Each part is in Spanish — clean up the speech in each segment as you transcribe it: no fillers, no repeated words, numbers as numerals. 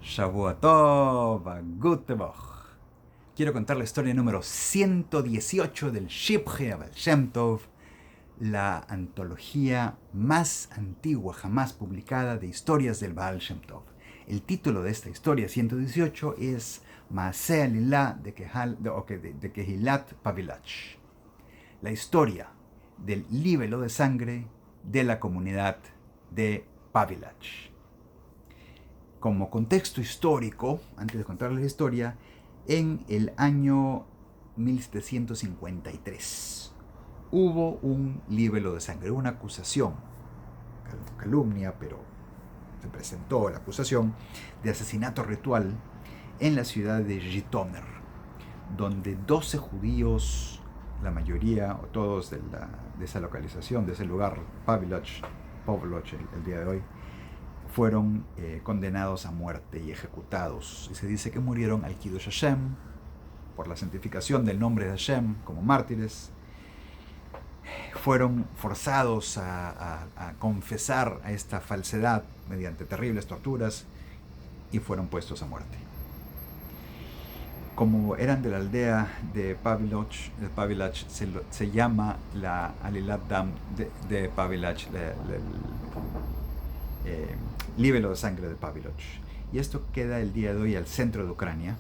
Shavua Tov, Gute Woch. Quiero contar la historia número 118 del Shibje Baal Shem Tov, la antología más antigua jamás publicada de historias del Baal Shem Tov. El título de esta historia 118 es Maaseh Alilá de Kehilat Pavilach, la historia del libelo de sangre de la comunidad de Pavilach. Como contexto histórico, antes de contarles la historia, en el año 1753 hubo un libelo de sangre, una acusación, calumnia, pero se presentó la acusación de asesinato ritual en la ciudad de Jitomer, donde 12 judíos, la mayoría o todos de esa localización, de ese lugar, Pavilach, el día de hoy, fueron condenados a muerte y ejecutados. Y se dice que murieron al Kiddush Hashem, por la santificación del nombre de Hashem, como mártires. Fueron forzados a confesar a esta falsedad mediante terribles torturas y fueron puestos a muerte. Como eran de la aldea de Pavilach, se llama la Alilat Dam de Pavilach, libelo de sangre de Pavilach. Y esto queda el día de hoy al centro de Ucrania,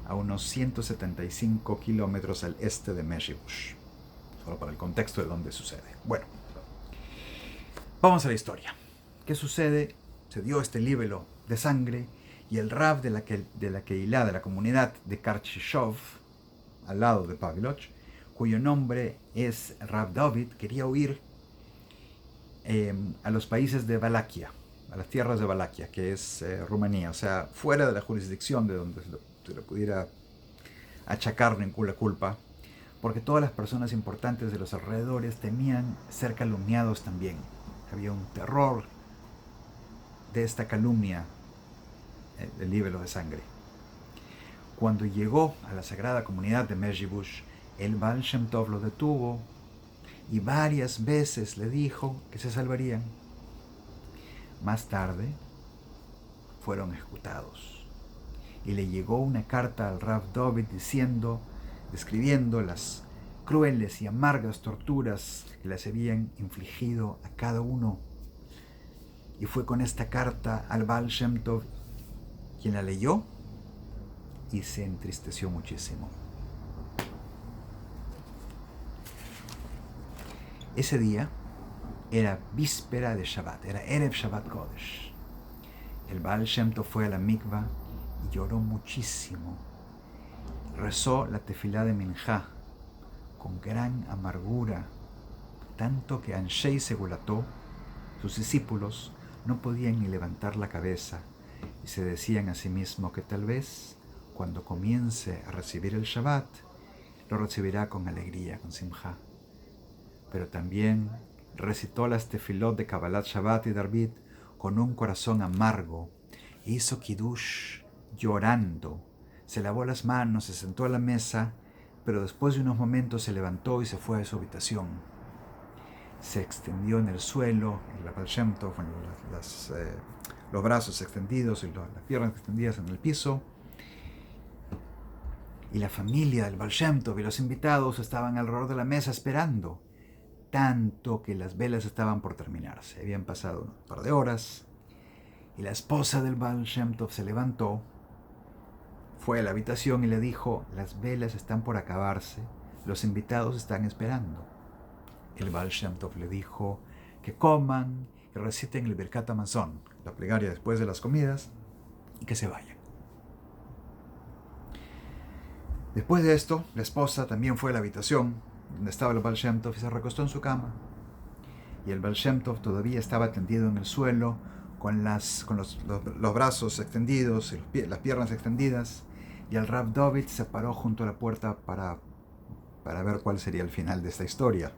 a unos 175 kilómetros al este de Mezhibuzh. Solo para el contexto de dónde sucede. Bueno, vamos a la historia. ¿Qué sucede? Se dio este libelo de sangre y el Rav de la Kehilá, de la comunidad de Karchishov, al lado de Pavilach, cuyo nombre es Rav David, quería huir a los países de Valaquia, a las tierras de Valaquia, que es Rumanía, o sea, fuera de la jurisdicción de donde se le pudiera achacar ninguna culpa, porque todas las personas importantes de los alrededores temían ser calumniados también. Había un terror de esta calumnia del libelo de sangre. Cuando llegó a la sagrada comunidad de Mezhibuzh, el Baal Shem Tov lo detuvo y varias veces le dijo que se salvarían. Más tarde fueron ejecutados y le llegó una carta al Rav David describiendo las crueles y amargas torturas que les habían infligido a cada uno. Y fue con esta carta al Baal Shem Tov, quien la leyó y se entristeció muchísimo. Ese día era víspera de Shabbat, era Erev Shabbat Kodesh. El Baal Shem Tov fue a la mikvah y lloró muchísimo. Rezó la tefilá de Minjá con gran amargura, tanto que Anshei Segulató, sus discípulos, no podían ni levantar la cabeza y se decían a sí mismos que tal vez cuando comience a recibir el Shabbat, lo recibirá con alegría, con simjá. Pero también recitó las tefilot de Kabbalat Shabbat y Darbit con un corazón amargo e hizo kiddush llorando. Se lavó las manos, se sentó a la mesa, pero después de unos momentos se levantó y se fue a su habitación. Se extendió en el suelo, el Baal Shem Tov, los brazos extendidos y las piernas extendidas en el piso. Y la familia del Baal Shem Tov y los invitados estaban alrededor de la mesa esperando, tanto que las velas estaban por terminarse. Habían pasado un par de horas y la esposa del Baal Shem Tov se levantó, fue a la habitación y le dijo: las velas están por acabarse, los invitados están esperando. El Baal Shem Tov le dijo que coman, que reciten el Birkat Hamazon, la plegaria después de las comidas, y que se vayan. Después de esto, la esposa también fue a la habitación donde estaba el Baal Shem Tov y se recostó en su cama. Y el Baal Shem Tov todavía estaba tendido en el suelo con los brazos extendidos y las piernas extendidas, y el Rav David se paró junto a la puerta para ver cuál sería el final de esta historia.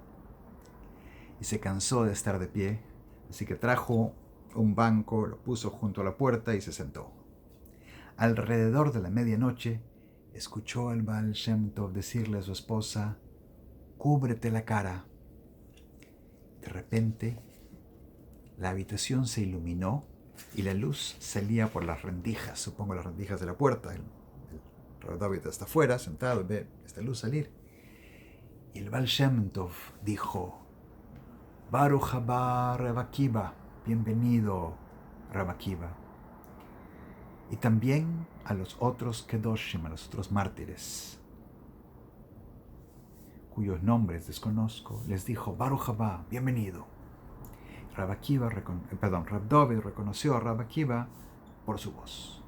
Y se cansó de estar de pie, así que trajo un banco, lo puso junto a la puerta y se sentó. Alrededor de la medianoche, escuchó al Baal Shem Tov decirle a su esposa: cúbrete la cara. De repente, la habitación se iluminó y la luz salía por las rendijas, supongo las rendijas de la puerta. El Rav David está afuera, sentado, y ve esta luz salir. Y el Baal Shem Tov dijo, Baruch haba Rav Akiva, bienvenido Rav Akiva. Y también a los otros Kedoshim, a los otros mártires, cuyos nombres desconozco, les dijo, Baruch haba, bienvenido. Rav David reconoció a Rav Akiva por su voz.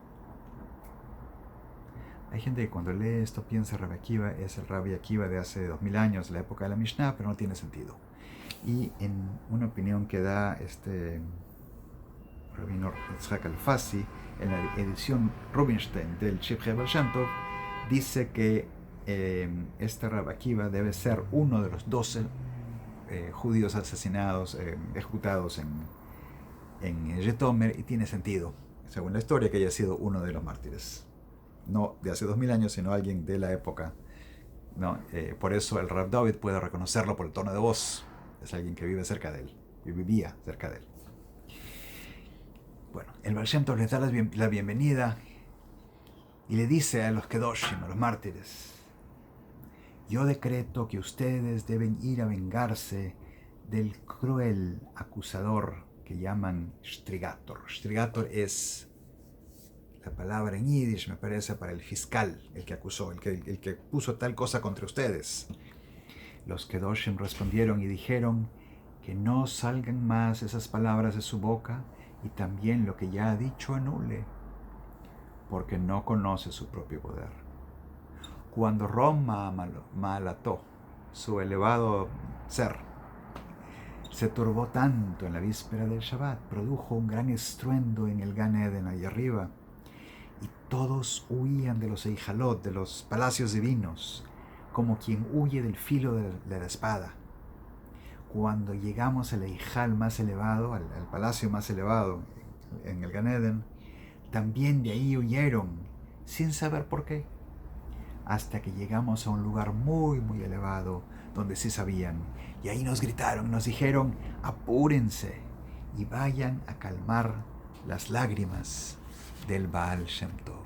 Hay gente que cuando lee esto piensa Rav Akiva es el Rabbi Akiva de hace 2000 años, la época de la Mishnah, pero no tiene sentido. Y en una opinión que da Rabino Yitzhak Alfasi, en la edición Rubinstein del Shibchei Baal Shem Tov, dice que este Rav Akiva debe ser uno de los 12 judíos asesinados, ejecutados en Jitomer, y tiene sentido, según la historia, que haya sido uno de los mártires. No de hace 2000 años, sino alguien de la época, ¿no? Por eso el Rav David puede reconocerlo por el tono de voz. Es alguien que vive cerca de él, y vivía cerca de él. Bueno, el Baal Shem Tov les da la bienvenida y le dice a los Kedoshim, a los mártires, yo decreto que ustedes deben ir a vengarse del cruel acusador que llaman Shtrigator. Shtrigator es la palabra en Yiddish, me parece, para el fiscal, el que acusó, el que puso tal cosa contra ustedes. Los Kedoshim respondieron y dijeron que no salgan más esas palabras de su boca y también lo que ya ha dicho anule, porque no conoce su propio poder. Cuando Roma Malató, su elevado ser, se turbó tanto en la víspera del Shabbat, produjo un gran estruendo en el Gan Eden allá arriba, y todos huían de los Eijalot, de los palacios divinos, como quien huye del filo de la espada. Cuando llegamos al Eijal más elevado, al palacio más elevado en el Gan Eden, también de ahí huyeron, sin saber por qué, hasta que llegamos a un lugar muy, muy elevado, donde sí sabían. Y ahí nos gritaron, nos dijeron, apúrense y vayan a calmar las lágrimas del Baal Shem Tov.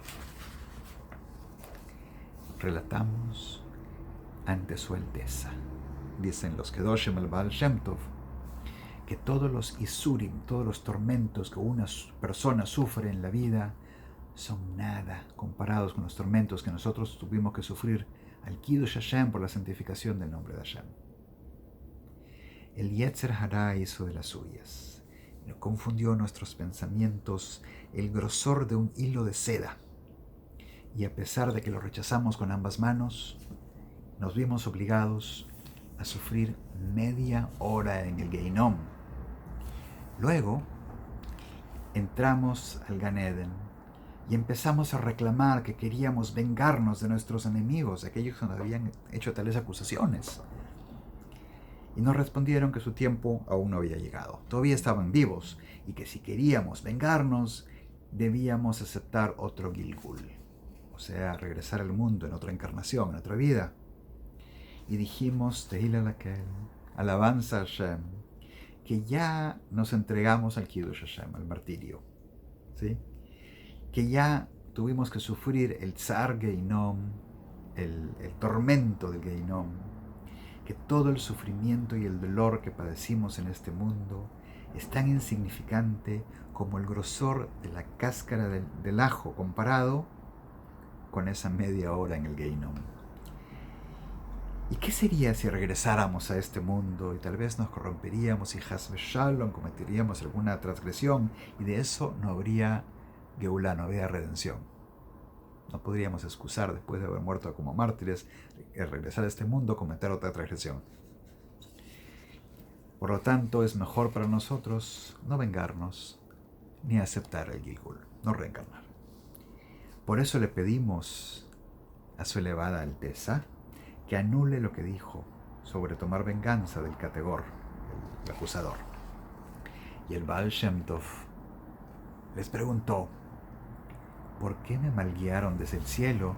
Relatamos ante su Alteza, dicen los Kedoshim al Baal Shem Tov, que todos los isurim, todos los tormentos que una persona sufre en la vida, son nada comparados con los tormentos que nosotros tuvimos que sufrir al Kiddush Hashem por la santificación del nombre de Hashem. El Yetzer Hará hizo de las suyas, confundió nuestros pensamientos el grosor de un hilo de seda, y a pesar de que lo rechazamos con ambas manos, nos vimos obligados a sufrir media hora en el Gehinom. Luego entramos al Gan Eden y empezamos a reclamar que queríamos vengarnos de nuestros enemigos, aquellos que nos habían hecho tales acusaciones. Y nos respondieron que su tiempo aún no había llegado. Todavía estaban vivos y que si queríamos vengarnos, debíamos aceptar otro Gilgul, o sea, regresar al mundo en otra encarnación, en otra vida. Y dijimos, Tehillah Lakel, alabanza a Hashem, que ya nos entregamos al Kiddush Hashem, al martirio, ¿sí? Que ya tuvimos que sufrir el Tsar Gehinom, el tormento del Gehinom, que todo el sufrimiento y el dolor que padecimos en este mundo es tan insignificante como el grosor de la cáscara del ajo comparado con esa media hora en el Gehinom. ¿Y qué sería si regresáramos a este mundo y tal vez nos corromperíamos y Has v'Shalom cometeríamos alguna transgresión y de eso no habría Geulá, no habría redención? No podríamos excusar después de haber muerto como mártires regresar a este mundo, cometer otra transgresión. Por lo tanto, es mejor para nosotros no vengarnos ni aceptar el Gilgul, no reencarnar. Por eso le pedimos a su elevada Alteza que anule lo que dijo sobre tomar venganza del Categor, el acusador. Y el Baal Shem Tov les preguntó, ¿por qué me malguiaron desde el cielo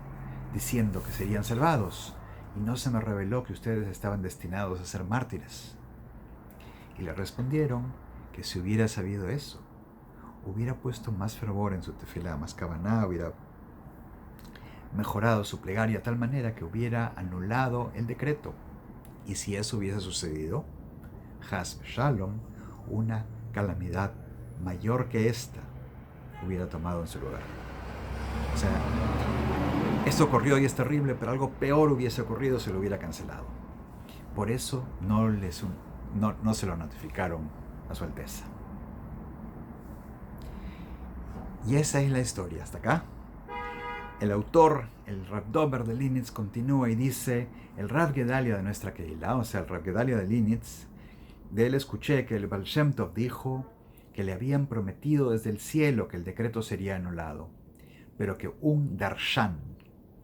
diciendo que serían salvados y no se me reveló que ustedes estaban destinados a ser mártires? Y le respondieron que si hubiera sabido eso, hubiera puesto más fervor en su tefilá, más kavaná, hubiera mejorado su plegaria de tal manera que hubiera anulado el decreto. Y si eso hubiese sucedido, Has Shalom, una calamidad mayor que esta hubiera tomado en su lugar. O sea, esto ocurrió y es terrible, pero algo peor hubiese ocurrido si lo hubiera cancelado. Por eso no se lo notificaron a su Alteza. Y esa es la historia. Hasta acá. El autor, el Rav Dober de Linitz, continúa y dice: el Rav Gedalia de nuestra Keilah, o sea, el Rav Gedalia de Linitz, de él escuché que el Baal Shem Tov dijo que le habían prometido desde el cielo que el decreto sería anulado, pero que un darshan,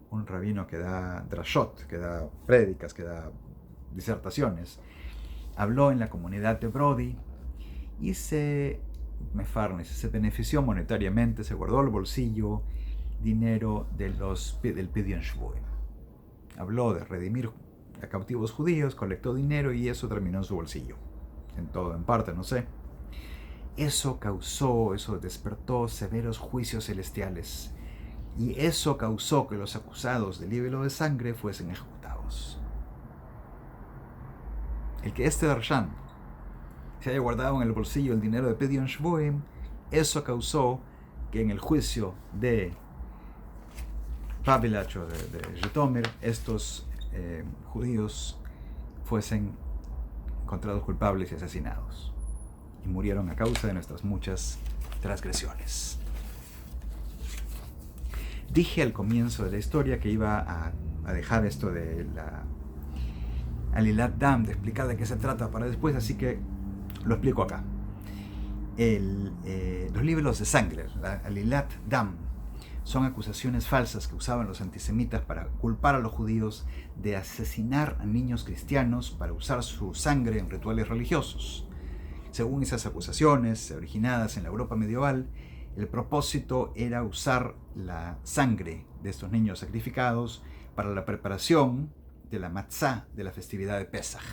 un rabino que da drashot, que da prédicas, que da disertaciones, habló en la comunidad de Brody y se benefició monetariamente, se guardó el bolsillo dinero del Pidyon Shvuim. Habló de redimir a cautivos judíos, colectó dinero y eso terminó en su bolsillo. En todo, en parte, no sé. Eso despertó severos juicios celestiales. Y eso causó que los acusados de libelo de sangre fuesen ejecutados. El que este darshan se haya guardado en el bolsillo el dinero de Pidyon Shvuim, eso causó que en el juicio de Pavilach o de Zhitomir, estos judíos fuesen encontrados culpables y asesinados. Y murieron a causa de nuestras muchas transgresiones. Dije al comienzo de la historia que iba a dejar esto de la Alilat Dam, de explicar de qué se trata para después, así que lo explico acá. Los libelos de sangre, la Alilat Dam, son acusaciones falsas que usaban los antisemitas para culpar a los judíos de asesinar a niños cristianos para usar su sangre en rituales religiosos. Según esas acusaciones originadas en la Europa medieval, el propósito era usar la sangre de estos niños sacrificados para la preparación de la matzá de la festividad de Pesaj.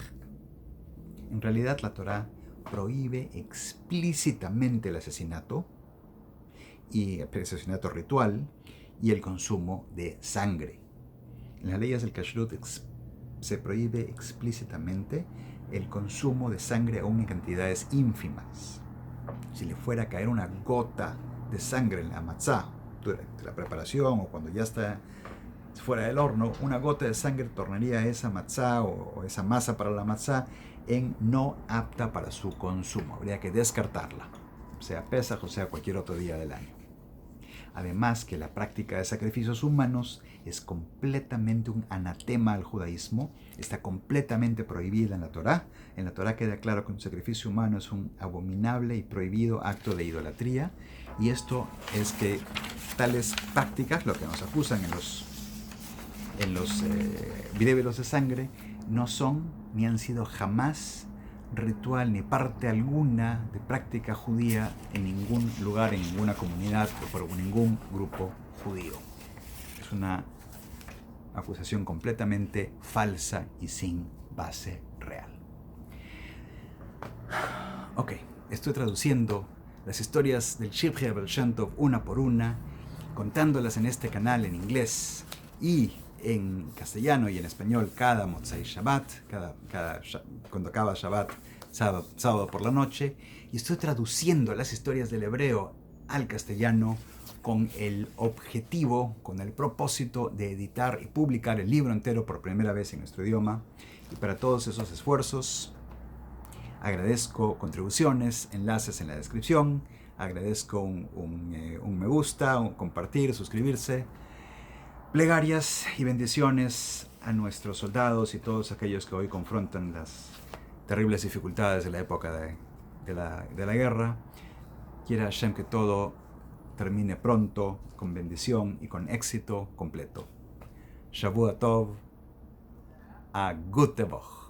En realidad, la Torá prohíbe explícitamente el asesinato ritual y el consumo de sangre. En las leyes del Kashrut se prohíbe explícitamente el consumo de sangre aún en cantidades ínfimas. Si le fuera a caer una gota de sangre en la matzá durante la preparación o cuando ya está fuera del horno, una gota de sangre tornaría esa matzá o esa masa para la matzá en no apta para su consumo. Habría que descartarla, sea Pesaj o sea cualquier otro día del año. Además que la práctica de sacrificios humanos es completamente un anatema al judaísmo, está completamente prohibida en la Torá. En la Torá queda claro que un sacrificio humano es un abominable y prohibido acto de idolatría, y esto es que tales prácticas, lo que nos acusan en los libelos de sangre, no son ni han sido jamás ritual ni parte alguna de práctica judía en ningún lugar, en ninguna comunidad o por ningún grupo judío. Es una acusación completamente falsa y sin base real. Ok, estoy traduciendo las historias del Shibhei Baal Shem Tov una por una, contándolas en este canal en inglés y en castellano y en español cada Motzai Shabbat, cuando acaba Shabbat, sábado por la noche, y estoy traduciendo las historias del hebreo al castellano con el objetivo, con el propósito de editar y publicar el libro entero por primera vez en nuestro idioma. Y para todos esos esfuerzos agradezco contribuciones, enlaces en la descripción, agradezco un me gusta, un compartir, suscribirse, plegarias y bendiciones a nuestros soldados y todos aquellos que hoy confrontan las terribles dificultades de la época de la guerra. Quiera Hashem que todo termine pronto, con bendición y con éxito completo. Shavua Tov, a gute Woche.